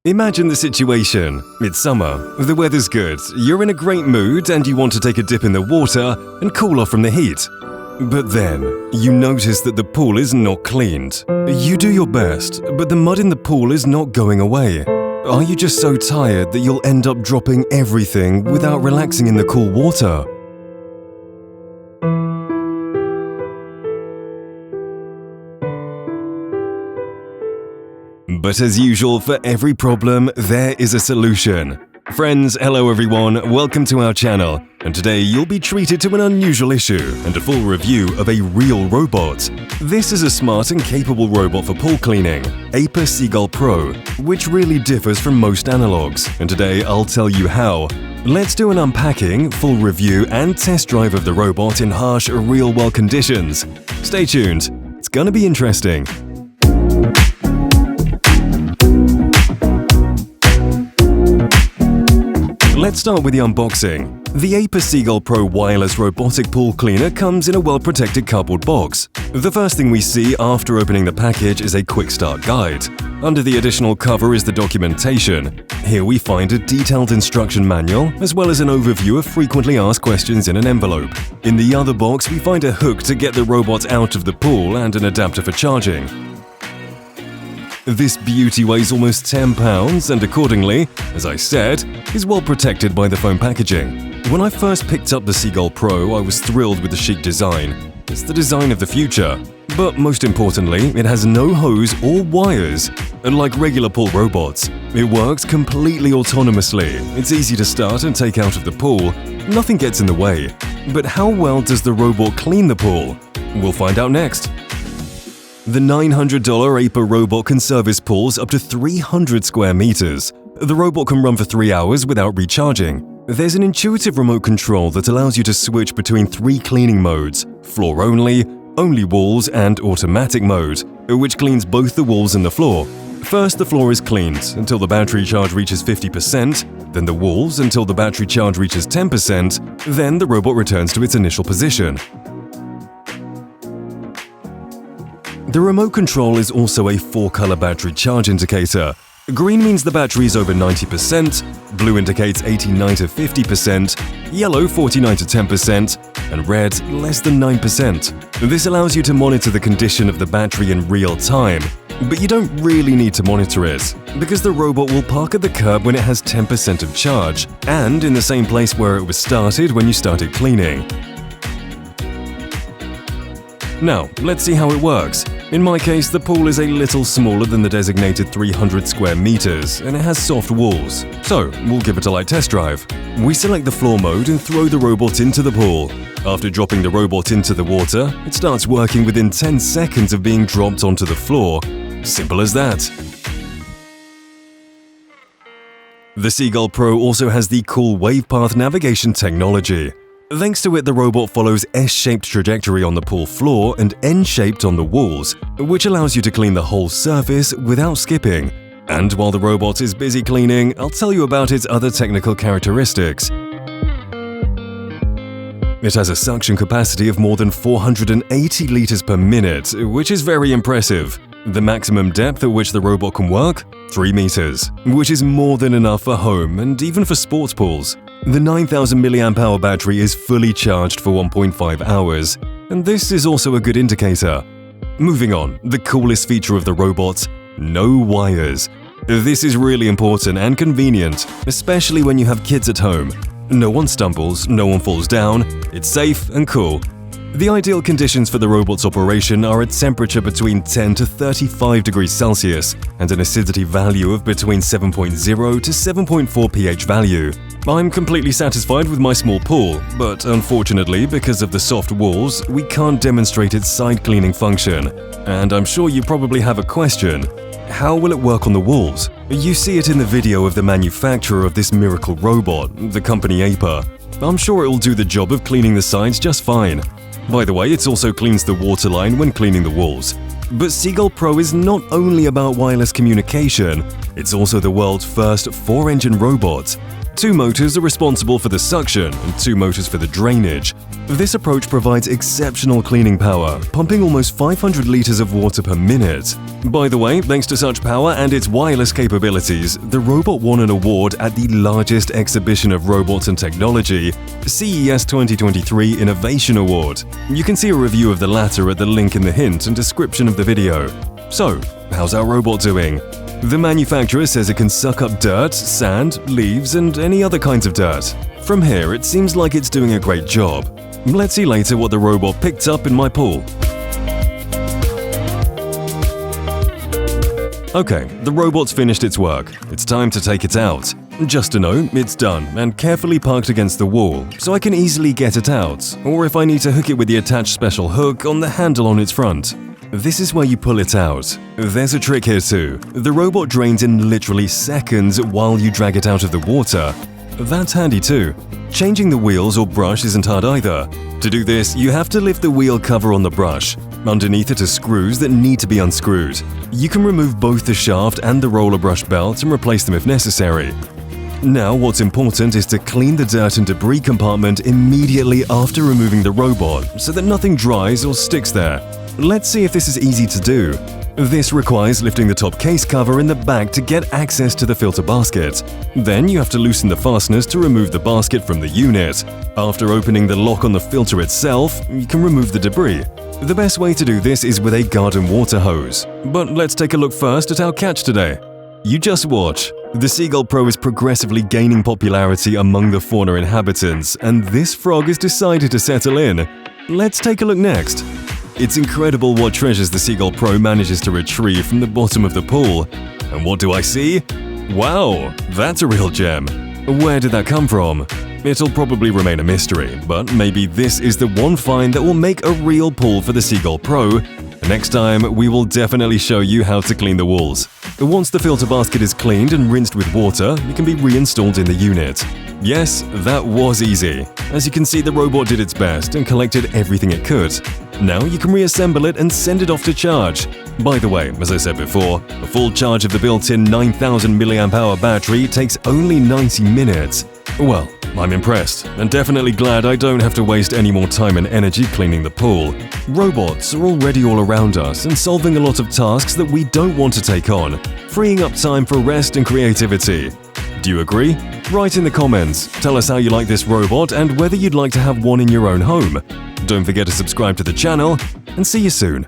Imagine the situation. It's summer, the weather's good, you're in a great mood and you want to take a dip in the water and cool off from the heat. But then, you notice that the pool is not cleaned. You do your best, but the mud in the pool is not going away. Are you just so tired that you'll end up dropping everything without relaxing in the cool water? But as usual, for every problem, there is a solution. Friends, hello everyone, welcome to our channel, and today you'll be treated to an unusual issue and a full review of a real robot. This is a smart and capable robot for pool cleaning, APA Seagull Pro, which really differs from most analogs, and today I'll tell you how. Let's do an unpacking, full review and test drive of the robot in harsh, real-world conditions. Stay tuned, it's gonna be interesting. Let's start with the unboxing. The APA Seagull Pro wireless robotic pool cleaner comes in a well-protected cardboard box. The first thing we see after opening the package is a quick start guide. Under the additional cover is the documentation. Here we find a detailed instruction manual, as well as an overview of frequently asked questions in an envelope. In the other box, we find a hook to get the robot out of the pool and an adapter for charging. This beauty weighs almost 10 pounds and accordingly, as I said, is well protected by the foam packaging. When I first picked up the Seagull Pro, I was thrilled with the chic design. It's the design of the future. But most importantly, it has no hose or wires. Unlike regular pool robots, it works completely autonomously. It's easy to start and take out of the pool. Nothing gets in the way. But how well does the robot clean the pool? We'll find out next. The $900 APA robot can service pools up to 300 square meters. The robot can run for 3 hours without recharging. There's an intuitive remote control that allows you to switch between 3 cleaning modes: floor only walls, and automatic mode, which cleans both the walls and the floor. First, the floor is cleaned until the battery charge reaches 50%, then the walls until the battery charge reaches 10%, then the robot returns to its initial position. The remote control is also a 4-color battery charge indicator. Green means the battery is over 90%, blue indicates 89 to 50%, yellow 49 to 10%, and red less than 9%. This allows you to monitor the condition of the battery in real time, but you don't really need to monitor it, because the robot will park at the curb when it has 10% of charge, and in the same place where it was started when you started cleaning. Now, let's see how it works. In my case, the pool is a little smaller than the designated 300 square meters, and it has soft walls. So, we'll give it a light test drive. We select the floor mode and throw the robot into the pool. After dropping the robot into the water, it starts working within 10 seconds of being dropped onto the floor. Simple as that. The Seagull Pro also has the cool wave path navigation technology. Thanks to it, the robot follows S-shaped trajectory on the pool floor and N-shaped on the walls, which allows you to clean the whole surface without skipping. And while the robot is busy cleaning, I'll tell you about its other technical characteristics. It has a suction capacity of more than 480 liters per minute, which is very impressive. The maximum depth at which the robot can work? 3 meters, which is more than enough for home and even for sports pools. The 9,000 mAh battery is fully charged for 1.5 hours, and this is also a good indicator. Moving on, the coolest feature of the robot: no wires. This is really important and convenient, especially when you have kids at home. No one stumbles, no one falls down, it's safe and cool. The ideal conditions for the robot's operation are a temperature between 10 to 35 degrees Celsius and an acidity value of between 7.0 to 7.4 pH value. I'm completely satisfied with my small pool, but unfortunately, because of the soft walls, we can't demonstrate its side cleaning function. And I'm sure you probably have a question. How will it work on the walls? You see it in the video of the manufacturer of this miracle robot, the company APA. I'm sure it will do the job of cleaning the sides just fine. By the way, it also cleans the waterline when cleaning the walls. But Seagull Pro is not only about wireless communication, It's also the world's first 4-engine robot. 2 motors are responsible for the suction and 2 motors for the drainage. This approach provides exceptional cleaning power, pumping almost 500 liters of water per minute. By the way, thanks to such power and its wireless capabilities, the robot won an award at the largest exhibition of robots and technology, CES 2023 Innovation Award. You can see a review of the latter at the link in the hint and description of the video. So, how's our robot doing? The manufacturer says it can suck up dirt, sand, leaves, and any other kinds of dirt. From here, it seems like it's doing a great job. Let's see later what the robot picked up in my pool. Okay, the robot's finished its work. It's time to take it out. Just to know, it's done and carefully parked against the wall, so I can easily get it out, or if I need to hook it with the attached special hook on the handle on its front. This is where you pull it out. There's a trick here too. The robot drains in literally seconds while you drag it out of the water. That's handy too. Changing the wheels or brush isn't hard either. To do this, you have to lift the wheel cover on the brush. Underneath it are screws that need to be unscrewed. You can remove both the shaft and the roller brush belt and replace them if necessary. Now what's important is to clean the dirt and debris compartment immediately after removing the robot so that nothing dries or sticks there. Let's see if this is easy to do. This requires lifting the top case cover in the back to get access to the filter basket. Then you have to loosen the fasteners to remove the basket from the unit. After opening the lock on the filter itself, you can remove the debris. The best way to do this is with a garden water hose. But let's take a look first at our catch today. You just watch. The Seagull Pro is progressively gaining popularity among the fauna inhabitants, and this frog has decided to settle in. Let's take a look next. It's incredible what treasures the Seagull Pro manages to retrieve from the bottom of the pool. And what do I see? Wow, that's a real gem. Where did that come from? It'll probably remain a mystery, but maybe this is the one find that will make a real pull for the Seagull Pro. Next time, we will definitely show you how to clean the walls. Once the filter basket is cleaned and rinsed with water, it can be reinstalled in the unit. Yes, that was easy. As you can see, the robot did its best and collected everything it could. Now you can reassemble it and send it off to charge. By the way, as I said before, a full charge of the built-in 9,000 mAh battery takes only 90 minutes. Well, I'm impressed and definitely glad I don't have to waste any more time and energy cleaning the pool. Robots are already all around us and solving a lot of tasks that we don't want to take on, freeing up time for rest and creativity. Do you agree? Write in the comments, tell us how you like this robot and whether you'd like to have one in your own home. Don't forget to subscribe to the channel, and see you soon.